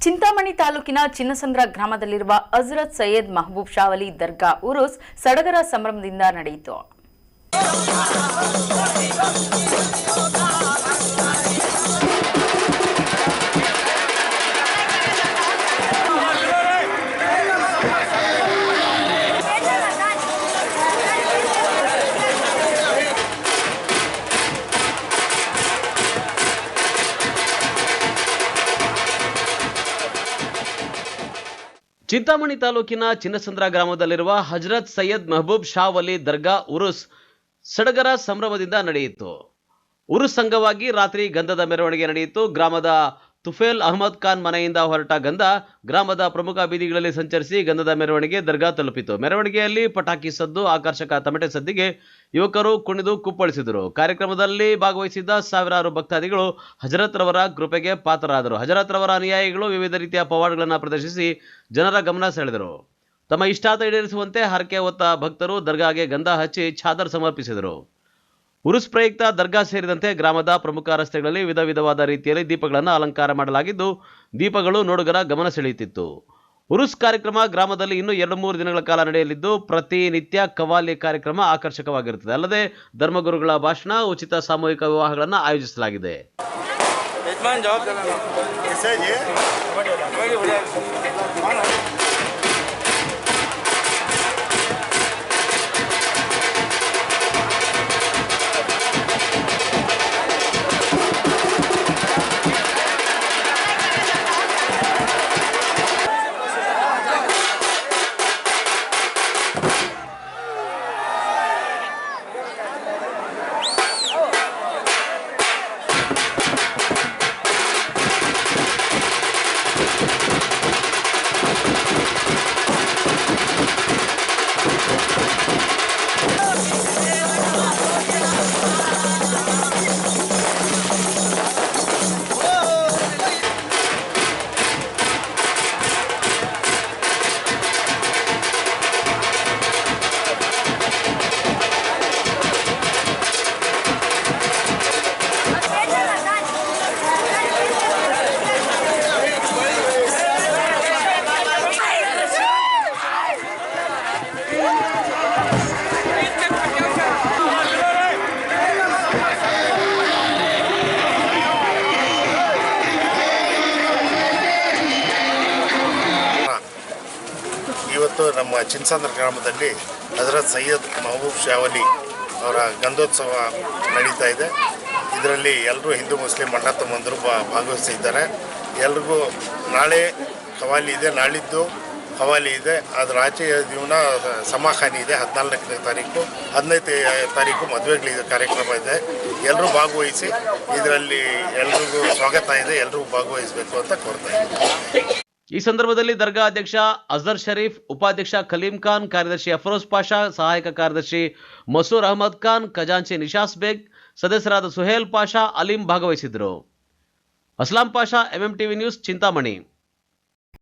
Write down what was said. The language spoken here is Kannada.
ಚಿಂತಾಮಣಿ ತಾಲೂಕಿನ ಚಿನ್ನಸಂದ್ರ ಗ್ರಾಮದಲ್ಲಿರುವ ಹಜರತ್ ಸೈಯದ್ ಮಹಬೂಬ್ ಶಾ ವಲಿ ದರ್ಗಾ ಉರುಸ್ ಸಡಗರ ಸಂಭ್ರಮದಿಂದ ನಡೆಯಿತು. ಚಿಂತಾಮಣಿ ತಾಲೂಕಿನ ಚಿನ್ನಸಂದ್ರ ಗ್ರಾಮದಲ್ಲಿರುವ ಹಜರತ್ ಸೈಯದ್ ಮಹಬೂಬ್ ಶಾ ವಲಿ ದರ್ಗಾ ಉರುಸ್ ಸಡಗರ ಸಂಭ್ರಮದಿಂದ ನಡೆಯಿತು. ಉರುಸ್ ಅಂಗವಾಗಿ ರಾತ್ರಿ ಗಂಧದ ಮೆರವಣಿಗೆ ನಡೆಯಿತು. ಗ್ರಾಮದ ತುಫೇಲ್ ಅಹಮದ್ ಖಾನ್ ಮನೆಯಿಂದ ಹೊರಟ ಗಂಧ ಗ್ರಾಮದ ಪ್ರಮುಖ ಬೀದಿಗಳಲ್ಲಿ ಸಂಚರಿಸಿ ಗಂಧದ ಮೆರವಣಿಗೆ ದರ್ಗಾ ತಲುಪಿತು. ಮೆರವಣಿಗೆಯಲ್ಲಿ ಪಟಾಕಿ ಸದ್ದು, ಆಕರ್ಷಕ ತಮಟೆ ಸದ್ದಿಗೆ ಯುವಕರು ಕುಣಿದು ಕುಪ್ಪಳಿಸಿದರು. ಕಾರ್ಯಕ್ರಮದಲ್ಲಿ ಭಾಗವಹಿಸಿದ್ದ ಸಾವಿರಾರು ಭಕ್ತಾದಿಗಳು ಹಜರತ್ ರವರ ಕೃಪೆಗೆ ಪಾತ್ರರಾದರು. ಹಜರತ್ ರವರ ಅನುಯಾಯಿಗಳು ವಿವಿಧ ರೀತಿಯ ಪವಾಡಗಳನ್ನು ಪ್ರದರ್ಶಿಸಿ ಜನರ ಗಮನ ಸೆಳೆದರು. ತಮ್ಮ ಇಷ್ಟಾರ್ಥ ಈಡೇರಿಸುವಂತೆ ಹರಕೆ ಹೊತ್ತ ಭಕ್ತರು ದರ್ಗಾಗೆ ಗಂಧ ಹಚ್ಚಿ ಚಾದರ್ ಸಮರ್ಪಿಸಿದರು. ಉರುಸ್ ಪ್ರಯುಕ್ತ ದರ್ಗಾ ಸೇರಿದಂತೆ ಗ್ರಾಮದ ಪ್ರಮುಖ ರಸ್ತೆಗಳಲ್ಲಿ ವಿಧ ವಿಧವಾದ ರೀತಿಯಲ್ಲಿ ದೀಪಗಳನ್ನು ಅಲಂಕಾರ ಮಾಡಲಾಗಿದ್ದು, ದೀಪಗಳು ನೋಡುಗರ ಗಮನ ಸೆಳೆಯುತ್ತಿತ್ತು. ಉರುಸ್ ಕಾರ್ಯಕ್ರಮ ಗ್ರಾಮದಲ್ಲಿ ಇನ್ನೂ 2-3 ದಿನಗಳ ಕಾಲ ನಡೆಯಲಿದ್ದು, ಪ್ರತಿನಿತ್ಯ ಕವಾಲಿ ಕಾರ್ಯಕ್ರಮ ಆಕರ್ಷಕವಾಗಿರುತ್ತದೆ. ಅಲ್ಲದೆ ಧರ್ಮಗುರುಗಳ ಭಾಷಣ, ಉಚಿತ ಸಾಮೂಹಿಕ ವಿವಾಹಗಳನ್ನು ಆಯೋಜಿಸಲಾಗಿದೆ. ಇವತ್ತು ನಮ್ಮ ಚಿನ್ನಸಂದ್ರ ಗ್ರಾಮದಲ್ಲಿ ಹಜರತ್ ಸೈಯದ್ ಮಹಬೂಬ್ ಶಾ ವಲಿ ಅವರ ಗಂಧೋತ್ಸವ ನಡೀತಾ ಇದೆ. ಇದರಲ್ಲಿ ಎಲ್ಲರೂ ಹಿಂದೂ ಮುಸ್ಲಿಂ ಅಣ್ಣ ತಮ್ಮಂದರು ಭಾಗವಹಿಸಿದ್ದಾರೆ. ಎಲ್ರಿಗೂ ನಾಳೆ ಕವಾಲಿ ಇದೆ, ನಾಳಿದ್ದು ಕವಾಲಿ ಇದೆ. ಅದರ ಆಚೆಯ ದಿನ ಸಮಾಖಾನಿ ಇದೆ. 14ನೇ ತಾರೀಕು, 15ನೇ ತಾರೀಕು ಮದುವೆಗಳಿದೆ, ಕಾರ್ಯಕ್ರಮ ಇದೆ. ಎಲ್ಲರೂ ಭಾಗವಹಿಸಿ ಇದರಲ್ಲಿ ಎಲ್ರಿಗೂ ಸ್ವಾಗತ ಇದೆ. ಎಲ್ಲರೂ ಭಾಗವಹಿಸಬೇಕು ಅಂತ ಕೋರ್ತಾ ಇದ್ದೀನಿ. ಈ ಸಂದರ್ಭದಲ್ಲಿ ದರ್ಗಾ ಅಧ್ಯಕ್ಷ ಅಜರ್ ಶರೀಫ್, ಉಪಾಧ್ಯಕ್ಷ ಕಲೀಂ ಖಾನ್, ಕಾರ್ಯದರ್ಶಿ ಅಫರೋಜ್ ಪಾಷಾ, ಸಹಾಯಕ ಕಾರ್ಯದರ್ಶಿ ಮಸೂರ್ ಅಹಮದ್ ಖಾನ್, ಖಜಾಂಚಿ ನಿಶಾಸ್ ಬೇಗ್, ಸದಸ್ಯರಾದ ಸುಹೇಲ್ ಪಾಷಾ, ಅಲೀಂ ಭಾಗವಹಿಸಿದ್ದರು. Aslam Pasha, MMTV news, Chintamani.